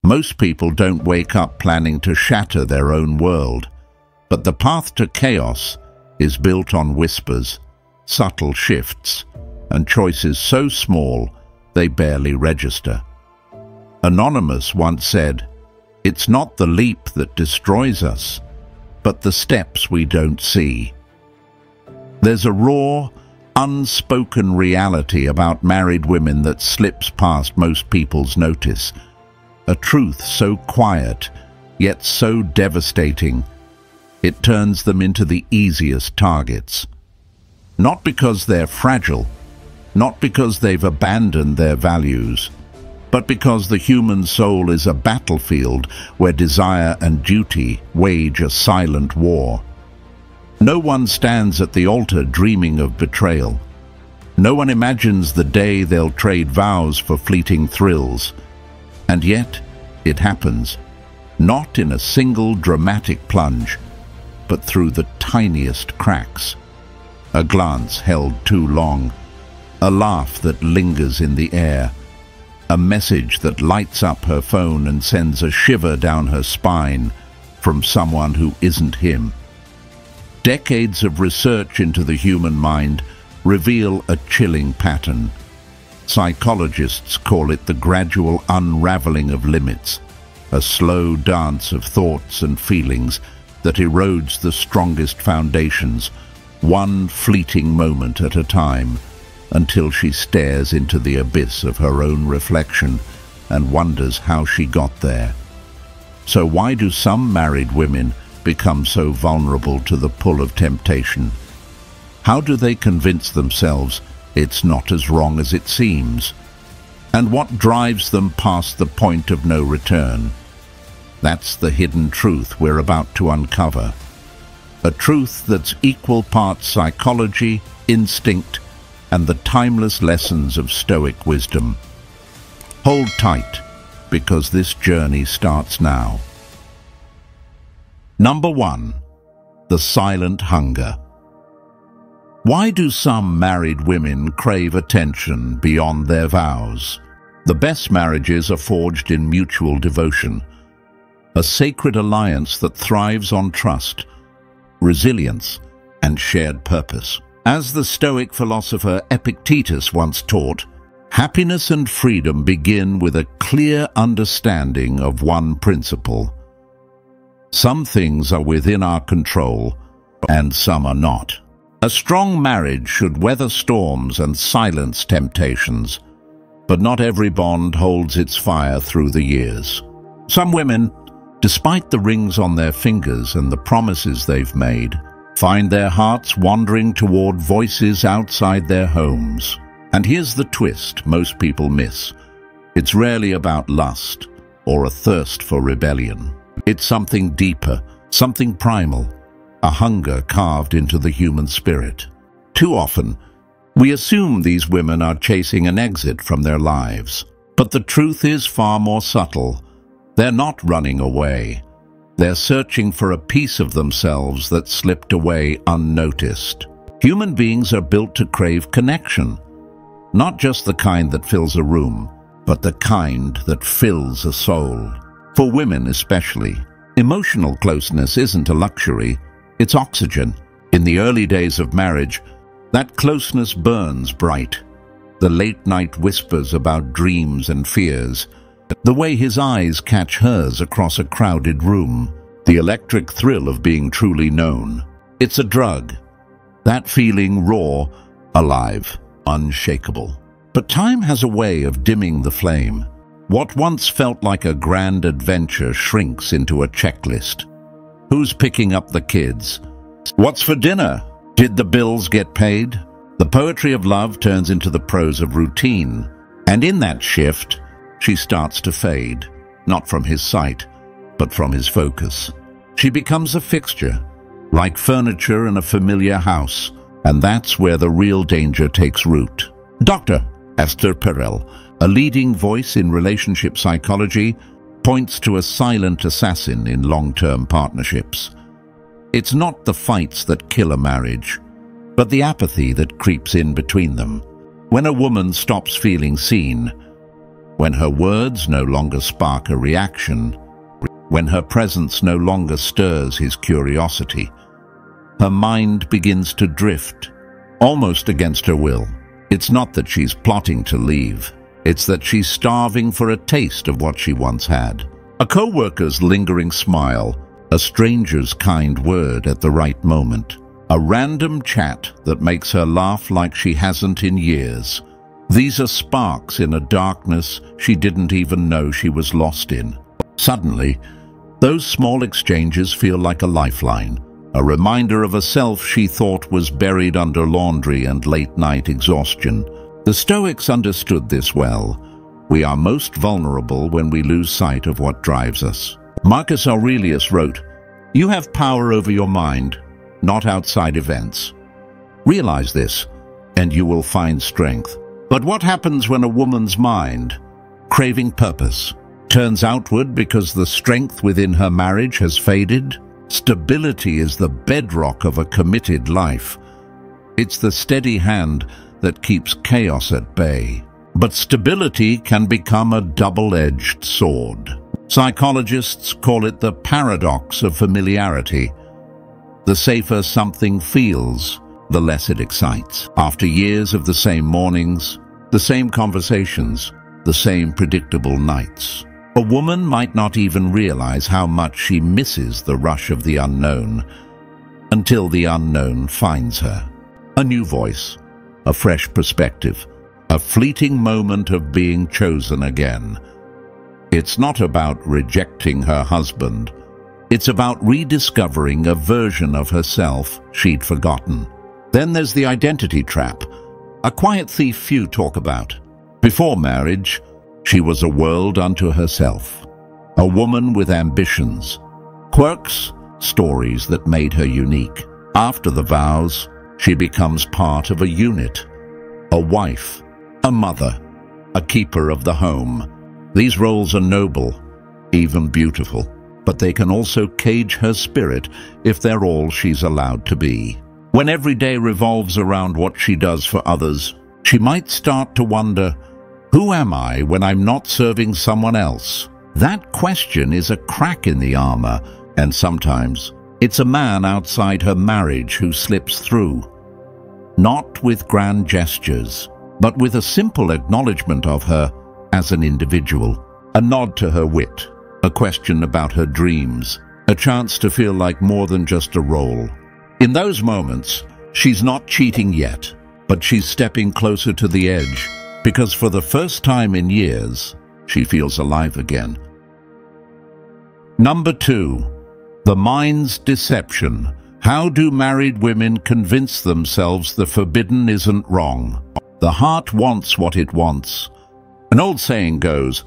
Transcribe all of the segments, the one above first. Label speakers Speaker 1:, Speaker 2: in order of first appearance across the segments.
Speaker 1: Most people don't wake up planning to shatter their own world, but the path to chaos is built on whispers, subtle shifts, and choices so small they barely register. Anonymous once said, "It's not the leap that destroys us, but the steps we don't see." There's a raw, unspoken reality about married women that slips past most people's notice. A truth so quiet, yet so devastating, it turns them into the easiest targets. Not because they're fragile, not because they've abandoned their values, but because the human soul is a battlefield where desire and duty wage a silent war. No one stands at the altar dreaming of betrayal. No one imagines the day they'll trade vows for fleeting thrills. And yet, it happens, not in a single dramatic plunge, but through the tiniest cracks. A glance held too long, a laugh that lingers in the air, a message that lights up her phone and sends a shiver down her spine from someone who isn't him. Decades of research into the human mind reveal a chilling pattern. Psychologists call it the gradual unraveling of limits, a slow dance of thoughts and feelings that erodes the strongest foundations, one fleeting moment at a time, until she stares into the abyss of her own reflection and wonders how she got there. So why do some married women become so vulnerable to the pull of temptation? How do they convince themselves it's not as wrong as it seems? And what drives them past the point of no return? That's the hidden truth we're about to uncover. A truth that's equal parts psychology, instinct, and the timeless lessons of Stoic wisdom. Hold tight, because this journey starts now. Number 1. The silent hunger. Why do some married women crave attention beyond their vows? The best marriages are forged in mutual devotion, a sacred alliance that thrives on trust, resilience, and shared purpose. As the Stoic philosopher Epictetus once taught, happiness and freedom begin with a clear understanding of one principle. Some things are within our control, and some are not. A strong marriage should weather storms and silence temptations, but not every bond holds its fire through the years. Some women, despite the rings on their fingers and the promises they've made, find their hearts wandering toward voices outside their homes. And here's the twist most people miss. It's rarely about lust or a thirst for rebellion. It's something deeper, something primal, a hunger carved into the human spirit. Too often, we assume these women are chasing an exit from their lives. But the truth is far more subtle. They're not running away. They're searching for a piece of themselves that slipped away unnoticed. Human beings are built to crave connection, not just the kind that fills a room, but the kind that fills a soul. For women especially, emotional closeness isn't a luxury, it's oxygen. In the early days of marriage, that closeness burns bright. The late-night whispers about dreams and fears, the way his eyes catch hers across a crowded room, the electric thrill of being truly known. It's a drug. That feeling raw, alive, unshakable. But time has a way of dimming the flame. What once felt like a grand adventure shrinks into a checklist. Who's picking up the kids? What's for dinner? Did the bills get paid? The poetry of love turns into the prose of routine. And in that shift, she starts to fade, not from his sight, but from his focus. She becomes a fixture, like furniture in a familiar house, and that's where the real danger takes root. Dr. Esther Perel, a leading voice in relationship psychology, points to a silent assassin in long-term partnerships. It's not the fights that kill a marriage, but the apathy that creeps in between them. When a woman stops feeling seen, when her words no longer spark a reaction, when her presence no longer stirs his curiosity. Her mind begins to drift, almost against her will. It's not that she's plotting to leave. It's that she's starving for a taste of what she once had. A co-worker's lingering smile, a stranger's kind word at the right moment, a random chat that makes her laugh like she hasn't in years. These are sparks in a darkness she didn't even know she was lost in. Suddenly, those small exchanges feel like a lifeline, a reminder of a self she thought was buried under laundry and late-night exhaustion. The Stoics understood this well. We are most vulnerable when we lose sight of what drives us. Marcus Aurelius wrote, "You have power over your mind, not outside events. Realize this, and you will find strength." But what happens when a woman's mind, craving purpose, turns outward because the strength within her marriage has faded? Stability is the bedrock of a committed life. It's the steady hand that keeps chaos at bay. But stability can become a double-edged sword. Psychologists call it the paradox of familiarity. The safer something feels, the less it excites. After years of the same mornings, the same conversations, the same predictable nights, a woman might not even realize how much she misses the rush of the unknown until the unknown finds her. A new voice, a fresh perspective, a fleeting moment of being chosen again. It's not about rejecting her husband. It's about rediscovering a version of herself she'd forgotten. Then there's the identity trap, a quiet thief few talk about. Before marriage, she was a world unto herself, a woman with ambitions, quirks, stories that made her unique. After the vows, she becomes part of a unit, a wife, a mother, a keeper of the home. These roles are noble, even beautiful, but they can also cage her spirit if they're all she's allowed to be. When every day revolves around what she does for others, she might start to wonder, who am I when I'm not serving someone else? That question is a crack in the armor, and sometimes it's a man outside her marriage who slips through. Not with grand gestures, but with a simple acknowledgement of her as an individual, a nod to her wit, a question about her dreams, a chance to feel like more than just a role. In those moments, she's not cheating yet, but she's stepping closer to the edge, because for the first time in years, she feels alive again. Number 2, the mind's deception. How do married women convince themselves the forbidden isn't wrong? The heart wants what it wants. An old saying goes,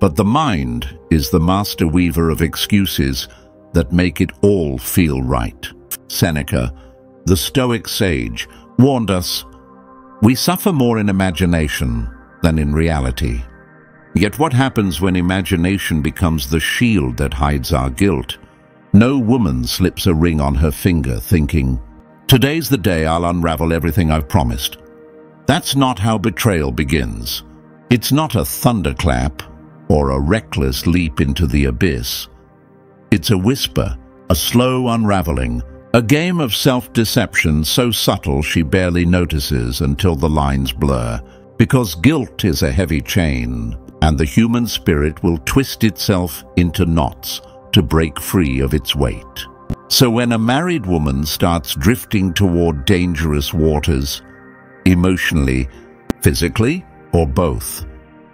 Speaker 1: but the mind is the master weaver of excuses that make it all feel right. Seneca, the Stoic sage, warned us, we suffer more in imagination than in reality. Yet what happens when imagination becomes the shield that hides our guilt? No woman slips a ring on her finger thinking, today's the day I'll unravel everything I've promised. That's not how betrayal begins. It's not a thunderclap or a reckless leap into the abyss. It's a whisper, a slow unraveling, a game of self-deception so subtle she barely notices until the lines blur. Because guilt is a heavy chain, and the human spirit will twist itself into knots to break free of its weight. So when a married woman starts drifting toward dangerous waters, emotionally, physically, or both,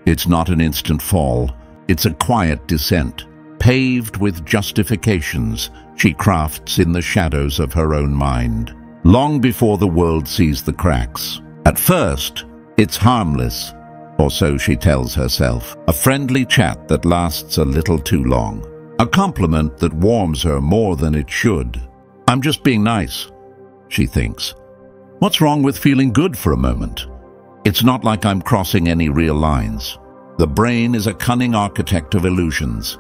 Speaker 1: it's not an instant fall. It's a quiet descent, paved with justifications she crafts in the shadows of her own mind, long before the world sees the cracks. At first, it's harmless, or so she tells herself, a friendly chat that lasts a little too long, a compliment that warms her more than it should. I'm just being nice, she thinks. What's wrong with feeling good for a moment? It's not like I'm crossing any real lines. The brain is a cunning architect of illusions.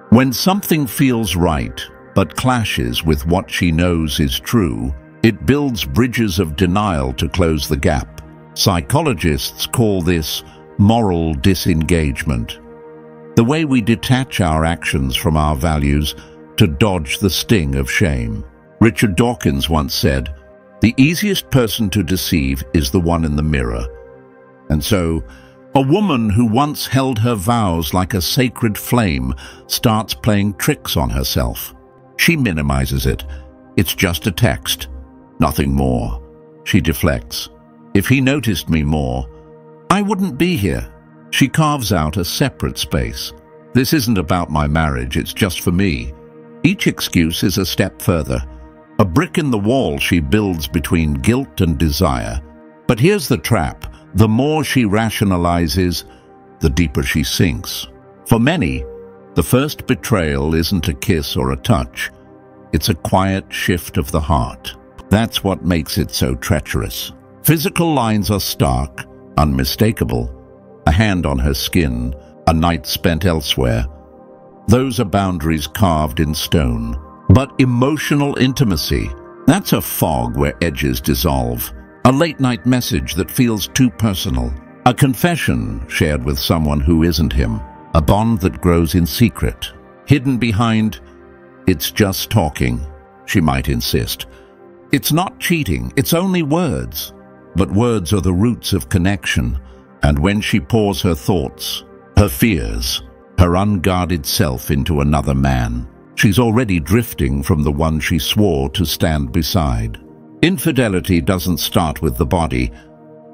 Speaker 1: When something feels right, but clashes with what she knows is true, it builds bridges of denial to close the gap. Psychologists call this moral disengagement, the way we detach our actions from our values to dodge the sting of shame. Richard Dawkins once said, "The easiest person to deceive is the one in the mirror." And so, a woman who once held her vows like a sacred flame starts playing tricks on herself. She minimizes it. It's just a text, nothing more. She deflects. If he noticed me more, I wouldn't be here. She carves out a separate space. This isn't about my marriage, it's just for me. Each excuse is a step further. A brick in the wall she builds between guilt and desire. But here's the trap. The more she rationalizes, the deeper she sinks. For many, the first betrayal isn't a kiss or a touch. It's a quiet shift of the heart. That's what makes it so treacherous. Physical lines are stark, unmistakable. A hand on her skin, a night spent elsewhere. Those are boundaries carved in stone. But emotional intimacy, that's a fog where edges dissolve. A late-night message that feels too personal. A confession shared with someone who isn't him. A bond that grows in secret. Hidden behind, "It's just talking," she might insist. It's not cheating, it's only words. But words are the roots of connection. And when she pours her thoughts, her fears, her unguarded self into another man, she's already drifting from the one she swore to stand beside. Infidelity doesn't start with the body,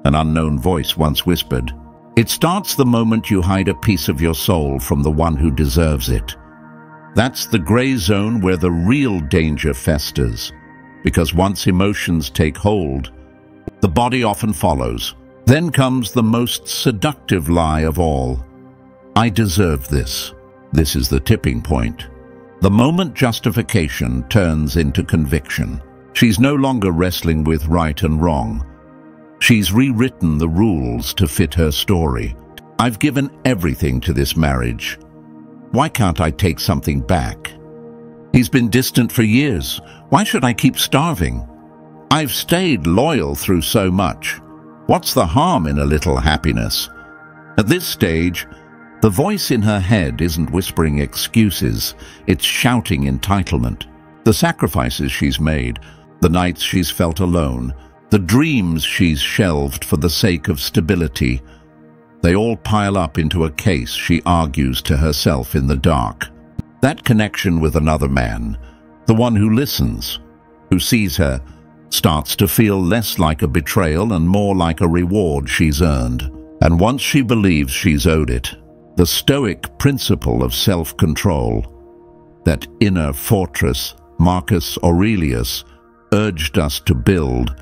Speaker 1: an unknown voice once whispered. It starts the moment you hide a piece of your soul from the one who deserves it. That's the gray zone where the real danger festers, because once emotions take hold, the body often follows. Then comes the most seductive lie of all. I deserve this. This is the tipping point. The moment justification turns into conviction. She's no longer wrestling with right and wrong. She's rewritten the rules to fit her story. I've given everything to this marriage. Why can't I take something back? He's been distant for years. Why should I keep starving? I've stayed loyal through so much. What's the harm in a little happiness? At this stage, the voice in her head isn't whispering excuses, it's shouting entitlement. The sacrifices she's made, the nights she's felt alone, the dreams she's shelved for the sake of stability, they all pile up into a case she argues to herself in the dark. That connection with another man, the one who listens, who sees her, starts to feel less like a betrayal and more like a reward she's earned. And once she believes she's owed it, the Stoic principle of self-control, that inner fortress Marcus Aurelius urged us to build,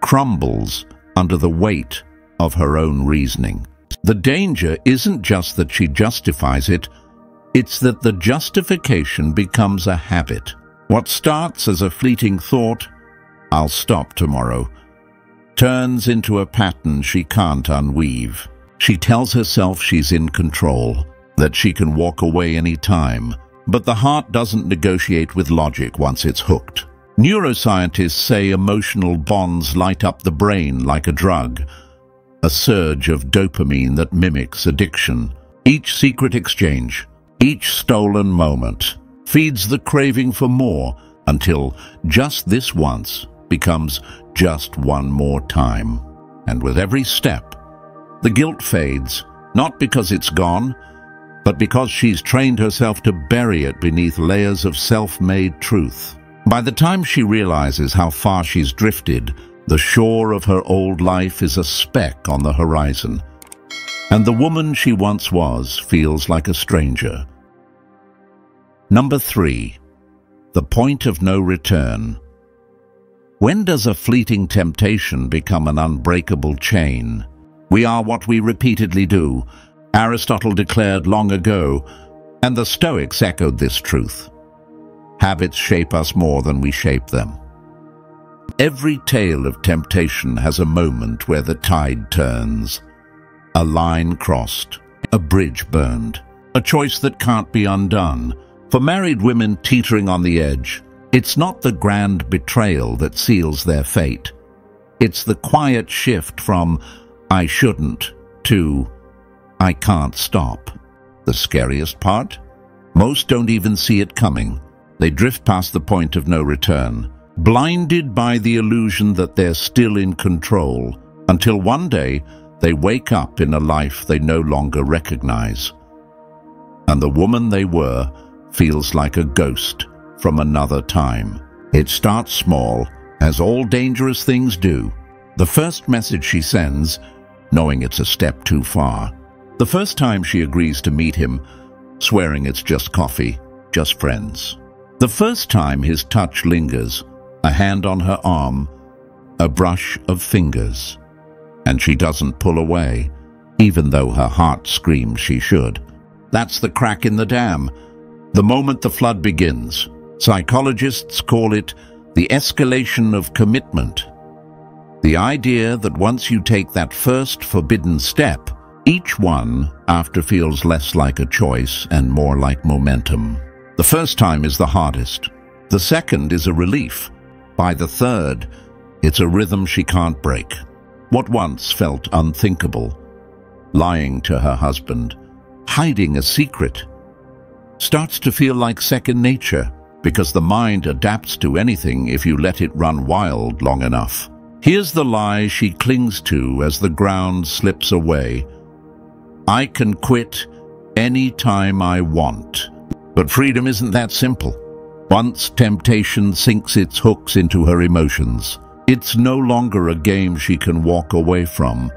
Speaker 1: crumbles under the weight of her own reasoning. The danger isn't just that she justifies it, it's that the justification becomes a habit. What starts as a fleeting thought, "I'll stop tomorrow," turns into a pattern she can't unweave. She tells herself she's in control, that she can walk away any time, but the heart doesn't negotiate with logic once it's hooked. Neuroscientists say emotional bonds light up the brain like a drug, a surge of dopamine that mimics addiction. Each secret exchange, each stolen moment, feeds the craving for more until just this once becomes just one more time. And with every step, the guilt fades, not because it's gone, but because she's trained herself to bury it beneath layers of self-made truth. By the time she realizes how far she's drifted, the shore of her old life is a speck on the horizon, and the woman she once was feels like a stranger. Number 3. The point of no return. When does a fleeting temptation become an unbreakable chain? We are what we repeatedly do, Aristotle declared long ago, and the Stoics echoed this truth. Habits shape us more than we shape them. Every tale of temptation has a moment where the tide turns, a line crossed, a bridge burned, a choice that can't be undone. For married women teetering on the edge, it's not the grand betrayal that seals their fate. It's the quiet shift from "I shouldn't" to I can't stop. The scariest part? Most don't even see it coming. They drift past the point of no return, blinded by the illusion that they're still in control, until one day they wake up in a life they no longer recognize. And the woman they were feels like a ghost from another time. It starts small, as all dangerous things do. The first message she sends, knowing it's a step too far. The first time she agrees to meet him, swearing it's just coffee, just friends. The first time his touch lingers, a hand on her arm, a brush of fingers. And she doesn't pull away, even though her heart screams she should. That's the crack in the dam, the moment the flood begins. Psychologists call it the escalation of commitment. The idea that once you take that first forbidden step, each one after feels less like a choice and more like momentum. The first time is the hardest. The second is a relief. By the third, it's a rhythm she can't break. What once felt unthinkable, lying to her husband, hiding a secret, starts to feel like second nature, because the mind adapts to anything if you let it run wild long enough. Here's the lie she clings to as the ground slips away. I can quit any time I want. But freedom isn't that simple. Once temptation sinks its hooks into her emotions, it's no longer a game she can walk away from.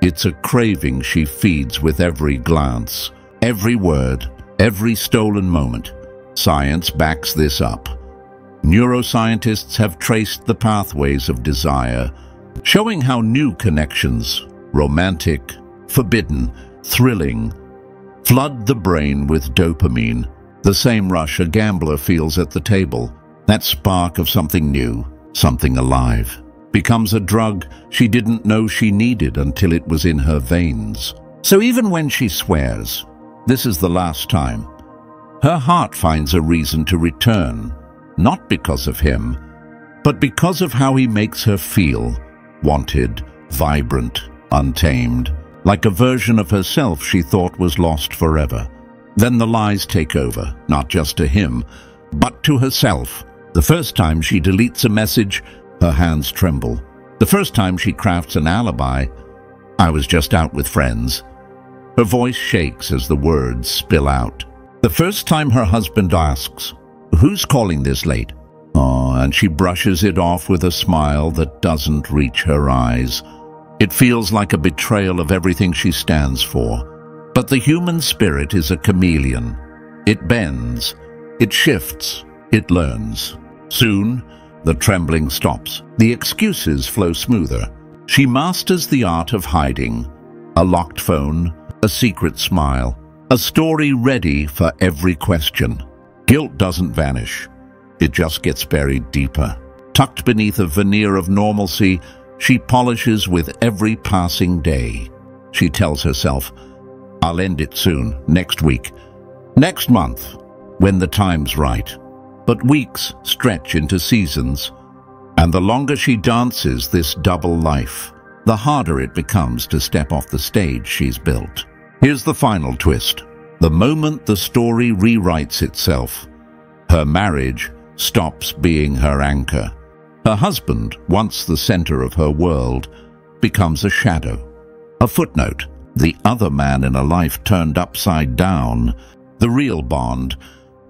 Speaker 1: It's a craving she feeds with every glance, every word, every stolen moment. Science backs this up. Neuroscientists have traced the pathways of desire, showing how new connections, romantic, forbidden, thrilling, flood the brain with dopamine, the same rush a gambler feels at the table. That spark of something new, something alive, becomes a drug she didn't know she needed until it was in her veins. So even when she swears, this is the last time, her heart finds a reason to return, not because of him, but because of how he makes her feel, wanted, vibrant, untamed, like a version of herself she thought was lost forever. Then the lies take over, not just to him, but to herself. The first time she deletes a message, her hands tremble. The first time she crafts an alibi, I was just out with friends. Her voice shakes as the words spill out. The first time her husband asks, who's calling this late? Oh, and she brushes it off with a smile that doesn't reach her eyes. It feels like a betrayal of everything she stands for. But the human spirit is a chameleon. It bends, it shifts, it learns. Soon, the trembling stops. The excuses flow smoother. She masters the art of hiding. A locked phone, a secret smile, a story ready for every question. Guilt doesn't vanish. It just gets buried deeper. Tucked beneath a veneer of normalcy, she polishes with every passing day. She tells herself, I'll end it soon, next week, next month, when the time's right. But weeks stretch into seasons, and the longer she dances this double life, the harder it becomes to step off the stage she's built. Here's the final twist. The moment the story rewrites itself, her marriage stops being her anchor. Her husband, once the center of her world, becomes a shadow, a footnote, the other man in a life turned upside down, the real bond,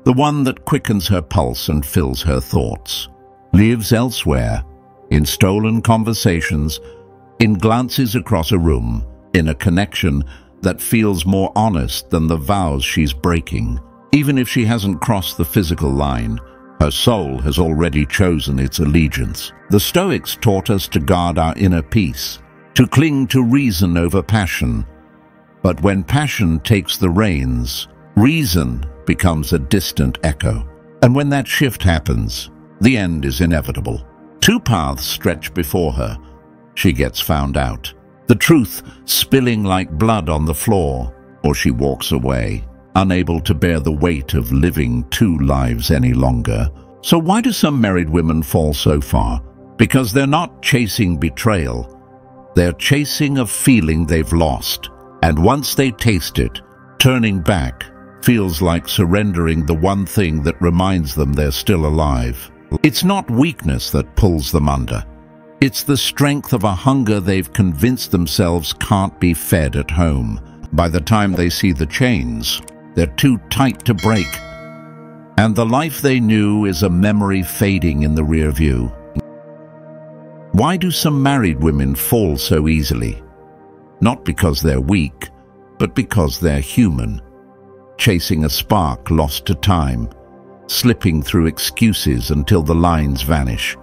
Speaker 1: the one that quickens her pulse and fills her thoughts, lives elsewhere, in stolen conversations, in glances across a room, in a connection that feels more honest than the vows she's breaking. Even if she hasn't crossed the physical line, her soul has already chosen its allegiance. The Stoics taught us to guard our inner peace, to cling to reason over passion. But when passion takes the reins, reason becomes a distant echo. And when that shift happens, the end is inevitable. Two paths stretch before her. She gets found out, the truth spilling like blood on the floor, or she walks away, unable to bear the weight of living two lives any longer. So why do some married women fall so far? Because they're not chasing betrayal. They're chasing a feeling they've lost, And once they taste it, turning back feels like surrendering the one thing that reminds them they're still alive. It's not weakness that pulls them under. It's the strength of a hunger they've convinced themselves can't be fed at home. By the time they see the chains, they're too tight to break. And the life they knew is a memory fading in the rear view. Why do some married women fall so easily? Not because they're weak, but because they're human, chasing a spark lost to time, slipping through excuses until the lines vanish.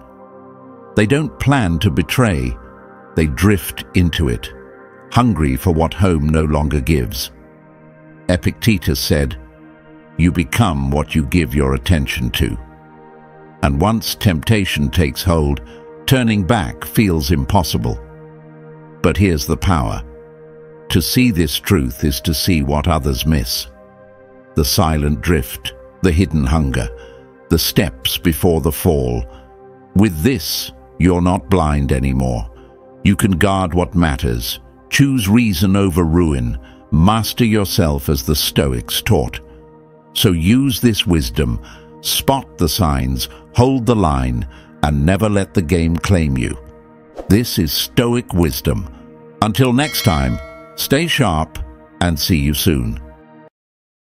Speaker 1: They don't plan to betray, they drift into it, hungry for what home no longer gives. Epictetus said, "You become what you give your attention to." And once temptation takes hold, turning back feels impossible. But here's the power. To see this truth is to see what others miss. The silent drift, the hidden hunger, the steps before the fall. With this, you're not blind anymore. You can guard what matters, choose reason over ruin, master yourself as the Stoics taught. So use this wisdom, spot the signs, hold the line, and never let the game claim you. This is Stoic wisdom. Until next time, stay sharp and see you soon.